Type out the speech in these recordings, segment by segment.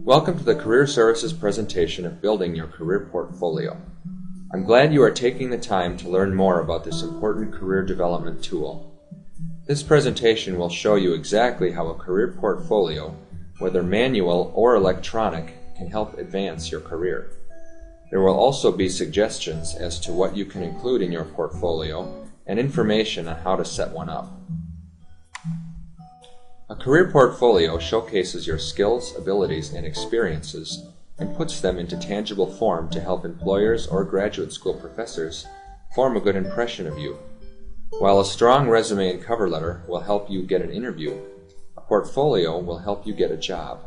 Welcome to the Career Services presentation of Building Your Career Portfolio. I'm glad you are taking the time to learn more about this important career development tool. This presentation will show you exactly how a career portfolio, whether manual or electronic, can help advance your career. There will also be suggestions as to what you can include in your portfolio and information on how to set one up. A career portfolio showcases your skills, abilities, and experiences and puts them into tangible form to help employers or graduate school professors form a good impression of you. While a strong resume and cover letter will help you get an interview, a portfolio will help you get a job.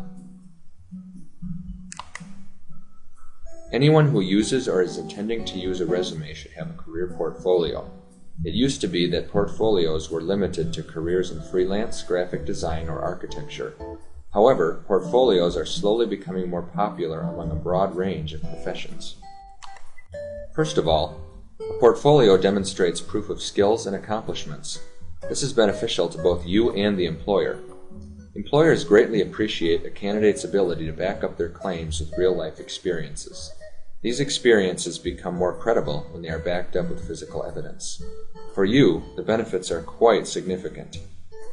Anyone who uses or is intending to use a resume should have a career portfolio. It used to be that portfolios were limited to careers in freelance, graphic design, or architecture. However, portfolios are slowly becoming more popular among a broad range of professions. First of all, a portfolio demonstrates proof of skills and accomplishments. This is beneficial to both you and the employer. Employers greatly appreciate a candidate's ability to back up their claims with real-life experiences. These experiences become more credible when they are backed up with physical evidence. For you, the benefits are quite significant.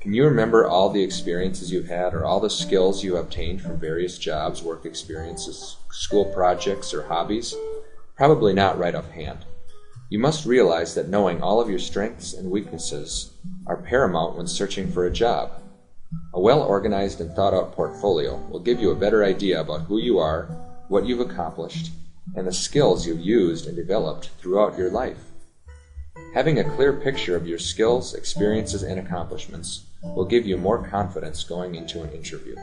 Can you remember all the experiences you've had or all the skills you obtained from various jobs, work experiences, school projects, or hobbies? Probably not right offhand. You must realize that knowing all of your strengths and weaknesses are paramount when searching for a job. A well-organized and thought-out portfolio will give you a better idea about who you are, what you've accomplished, and the skills you've used and developed throughout your life. Having a clear picture of your skills, experiences, and accomplishments will give you more confidence going into an interview.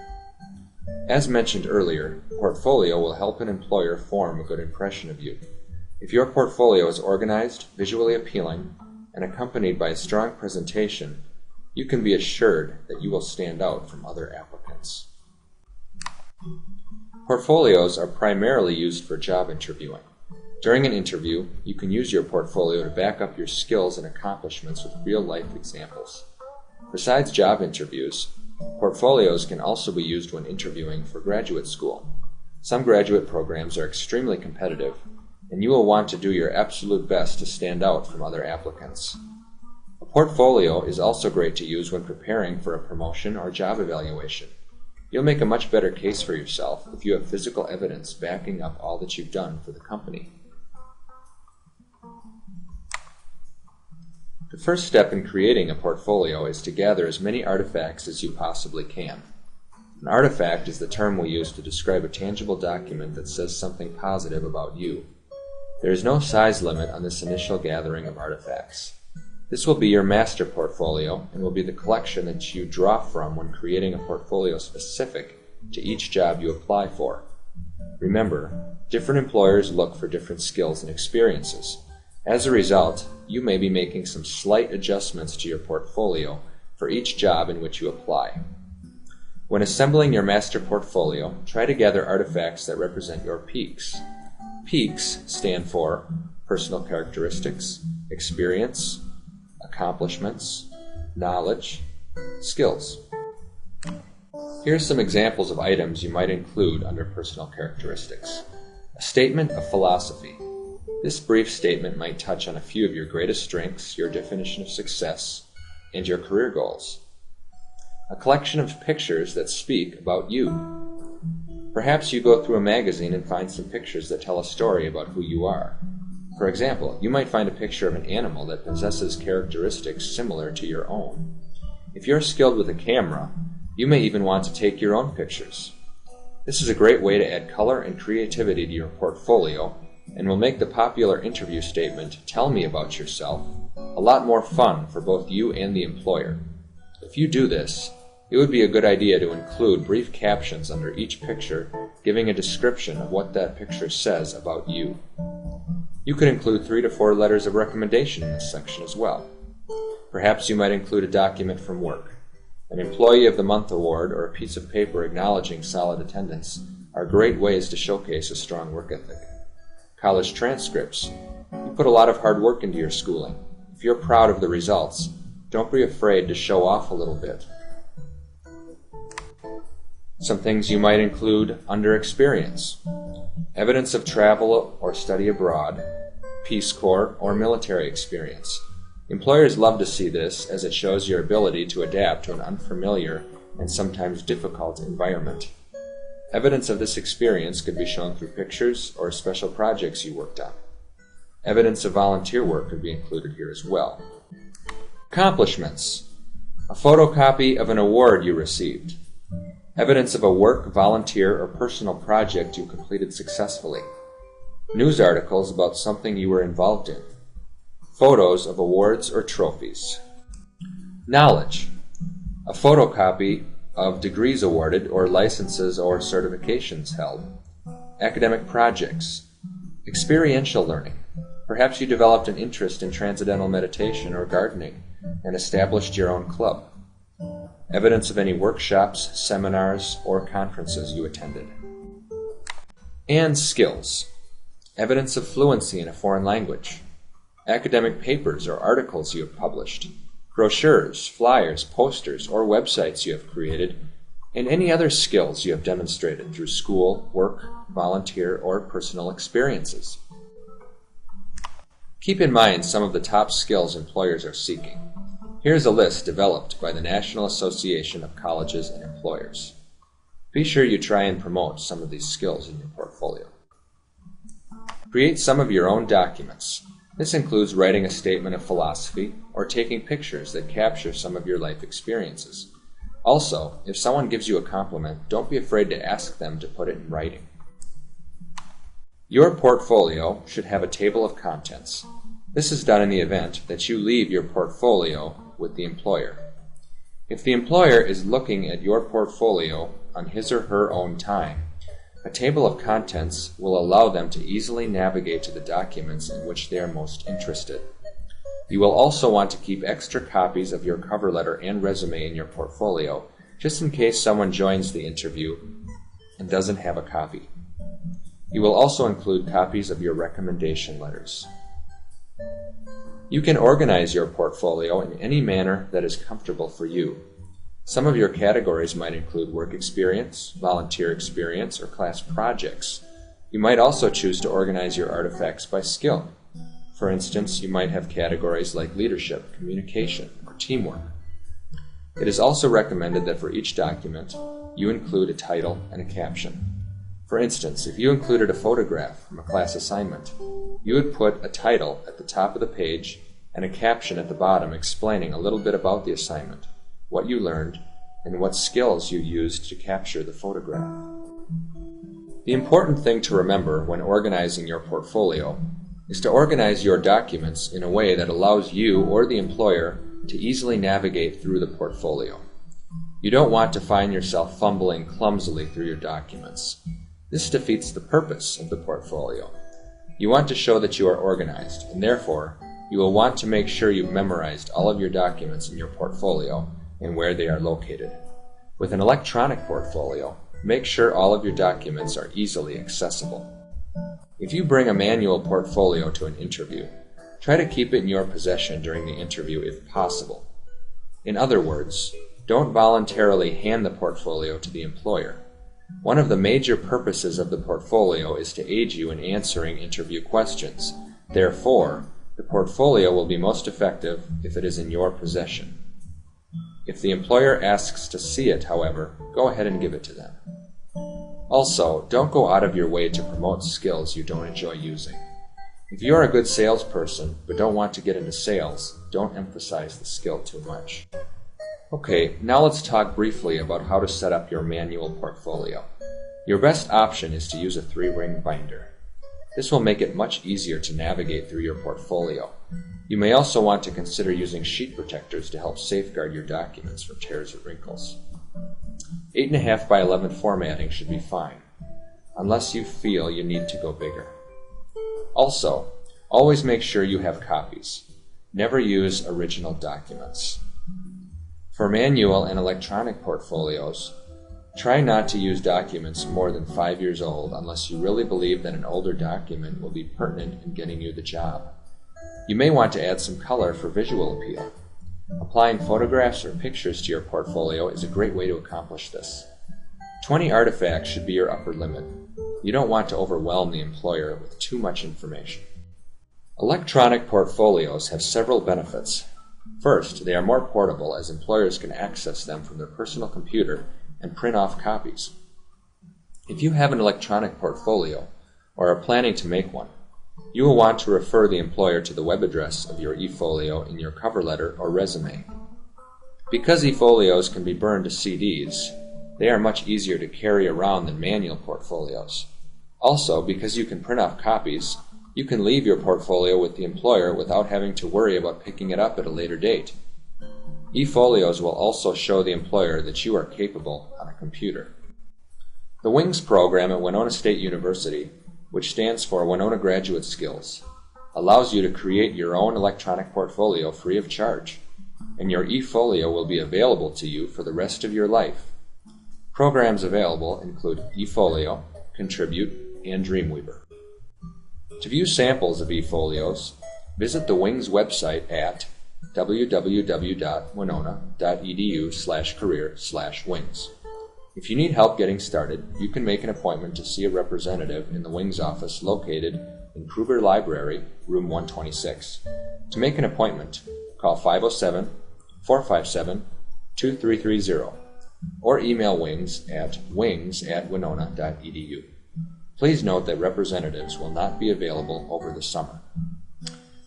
As mentioned earlier, a portfolio will help an employer form a good impression of you. If your portfolio is organized, visually appealing, and accompanied by a strong presentation, you can be assured that you will stand out from other applicants. Portfolios are primarily used for job interviewing. During an interview, you can use your portfolio to back up your skills and accomplishments with real-life examples. Besides job interviews, portfolios can also be used when interviewing for graduate school. Some graduate programs are extremely competitive, and you will want to do your absolute best to stand out from other applicants. A portfolio is also great to use when preparing for a promotion or job evaluation. You'll make a much better case for yourself if you have physical evidence backing up all that you've done for the company. The first step in creating a portfolio is to gather as many artifacts as you possibly can. An artifact is the term we use to describe a tangible document that says something positive about you. There is no size limit on this initial gathering of artifacts. This will be your master portfolio and will be the collection that you draw from when creating a portfolio specific to each job you apply for. Remember, different employers look for different skills and experiences. As a result, you may be making some slight adjustments to your portfolio for each job in which you apply. When assembling your master portfolio, try to gather artifacts that represent your peaks. Peaks stand for personal characteristics, experience, accomplishments, knowledge, skills. Here are some examples of items you might include under personal characteristics. A statement of philosophy. This brief statement might touch on a few of your greatest strengths, your definition of success, and your career goals. A collection of pictures that speak about you. Perhaps you go through a magazine and find some pictures that tell a story about who you are. For example, you might find a picture of an animal that possesses characteristics similar to your own. If you're skilled with a camera, you may even want to take your own pictures. This is a great way to add color and creativity to your portfolio and will make the popular interview statement, "Tell me about yourself," a lot more fun for both you and the employer. If you do this, it would be a good idea to include brief captions under each picture giving a description of what that picture says about you. You could include 3 to 4 letters of recommendation in this section as well. Perhaps you might include a document from work. An Employee of the Month award or a piece of paper acknowledging solid attendance are great ways to showcase a strong work ethic. College transcripts. You put a lot of hard work into your schooling. If you're proud of the results, don't be afraid to show off a little bit. Some things you might include under experience: evidence of travel or study abroad, Peace Corps, or military experience. Employers love to see this as it shows your ability to adapt to an unfamiliar and sometimes difficult environment. Evidence of this experience could be shown through pictures or special projects you worked on. Evidence of volunteer work could be included here as well. Accomplishments: a photocopy of an award you received, evidence of a work, volunteer, or personal project you completed successfully, news articles about something you were involved in, photos of awards or trophies. Knowledge: a photocopy of degrees awarded or licenses or certifications held. Academic projects. Experiential learning. Perhaps you developed an interest in transcendental meditation or gardening and established your own club. Evidence of any workshops, seminars, or conferences you attended. And skills. Evidence of fluency in a foreign language. Academic papers or articles you have published. Brochures, flyers, posters, or websites you have created, and any other skills you have demonstrated through school, work, volunteer, or personal experiences. Keep in mind some of the top skills employers are seeking. Here's a list developed by the National Association of Colleges and Employers. Be sure you try and promote some of these skills in your portfolio. Create some of your own documents. This includes writing a statement of philosophy or taking pictures that capture some of your life experiences. Also, if someone gives you a compliment, don't be afraid to ask them to put it in writing. Your portfolio should have a table of contents. This is done in the event that you leave your portfolio with the employer. If the employer is looking at your portfolio on his or her own time, a table of contents will allow them to easily navigate to the documents in which they are most interested. You will also want to keep extra copies of your cover letter and resume in your portfolio, just in case someone joins the interview and doesn't have a copy. You will also include copies of your recommendation letters. You can organize your portfolio in any manner that is comfortable for you. Some of your categories might include work experience, volunteer experience, or class projects. You might also choose to organize your artifacts by skill. For instance, you might have categories like leadership, communication, or teamwork. It is also recommended that for each document, you include a title and a caption. For instance, if you included a photograph from a class assignment, you would put a title at the top of the page and a caption at the bottom explaining a little bit about the assignment, what you learned, and what skills you used to capture the photograph. The important thing to remember when organizing your portfolio is to organize your documents in a way that allows you or the employer to easily navigate through the portfolio. You don't want to find yourself fumbling clumsily through your documents. This defeats the purpose of the portfolio. You want to show that you are organized, and therefore, you will want to make sure you've memorized all of your documents in your portfolio and where they are located. With an electronic portfolio, make sure all of your documents are easily accessible. If you bring a manual portfolio to an interview, try to keep it in your possession during the interview if possible. In other words, don't voluntarily hand the portfolio to the employer. One of the major purposes of the portfolio is to aid you in answering interview questions. Therefore, the portfolio will be most effective if it is in your possession. If the employer asks to see it, however, go ahead and give it to them. Also, don't go out of your way to promote skills you don't enjoy using. If you are a good salesperson but don't want to get into sales, don't emphasize the skill too much. Okay, now let's talk briefly about how to set up your manual portfolio. Your best option is to use a 3-ring binder. This will make it much easier to navigate through your portfolio. You may also want to consider using sheet protectors to help safeguard your documents from tears or wrinkles. 8.5 by 11 formatting should be fine, unless you feel you need to go bigger. Also, always make sure you have copies. Never use original documents. For manual and electronic portfolios, try not to use documents more than 5 years old unless you really believe that an older document will be pertinent in getting you the job. You may want to add some color for visual appeal. Applying photographs or pictures to your portfolio is a great way to accomplish this. 20 artifacts should be your upper limit. You don't want to overwhelm the employer with too much information. Electronic portfolios have several benefits. First, they are more portable as employers can access them from their personal computer and print off copies. If you have an electronic portfolio or are planning to make one, you will want to refer the employer to the web address of your eFolio in your cover letter or resume. Because eFolios can be burned to CDs, they are much easier to carry around than manual portfolios. Also, because you can print off copies, you can leave your portfolio with the employer without having to worry about picking it up at a later date. eFolios will also show the employer that you are capable on a computer. The WINGS program at Winona State University, which stands for Winona Graduate Skills, allows you to create your own electronic portfolio free of charge, and your eFolio will be available to you for the rest of your life. Programs available include eFolio, Contribute, and Dreamweaver. To view samples of eFolios, visit the WINGS website at www.winona.edu/career/wings. If you need help getting started, you can make an appointment to see a representative in the WINGS office located in Kruger Library, room 126. To make an appointment, call 507-457-2330 or email WINGS at wings@winona.edu. Please note that representatives will not be available over the summer.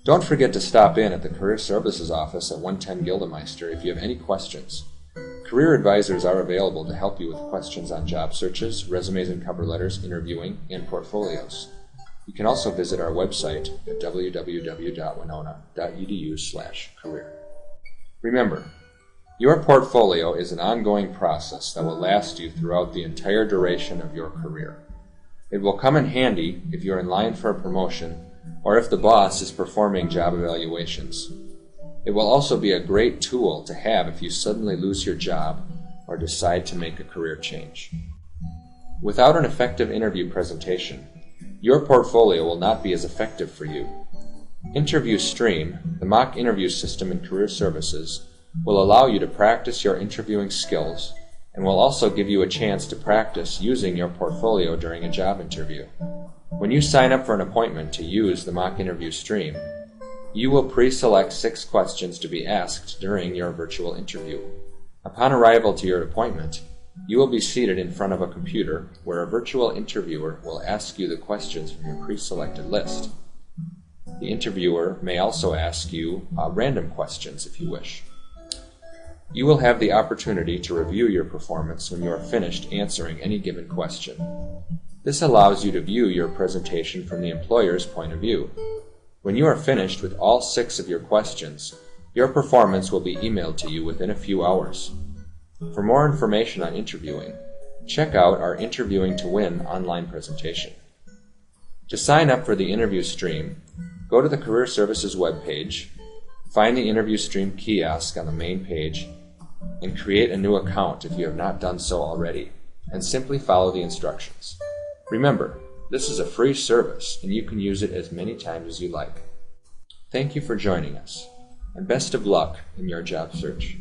Don't forget to stop in at the Career Services office at 110 Gildemeister if you have any questions. Career advisors are available to help you with questions on job searches, resumes and cover letters, interviewing, and portfolios. You can also visit our website at www.winona.edu/career. Remember, your portfolio is an ongoing process that will last you throughout the entire duration of your career. It will come in handy if you're in line for a promotion or if the boss is performing job evaluations. It will also be a great tool to have if you suddenly lose your job or decide to make a career change. Without an effective interview presentation, your portfolio will not be as effective for you. Interview Stream, the mock interview system in Career Services, will allow you to practice your interviewing skills and will also give you a chance to practice using your portfolio during a job interview. When you sign up for an appointment to use the mock interview Stream, you will pre-select 6 questions to be asked during your virtual interview. Upon arrival to your appointment, you will be seated in front of a computer where a virtual interviewer will ask you the questions from your pre-selected list. The interviewer may also ask you random questions if you wish. You will have the opportunity to review your performance when you are finished answering any given question. This allows you to view your presentation from the employer's point of view. When you are finished with all 6 of your questions, your performance will be emailed to you within a few hours. For more information on interviewing, check out our Interviewing to Win online presentation. To sign up for the interview stream, go to the Career Services webpage, find the Interview Stream kiosk on the main page, and create a new account if you have not done so already, and simply follow the instructions. Remember, this is a free service, and you can use it as many times as you like. Thank you for joining us, and best of luck in your job search.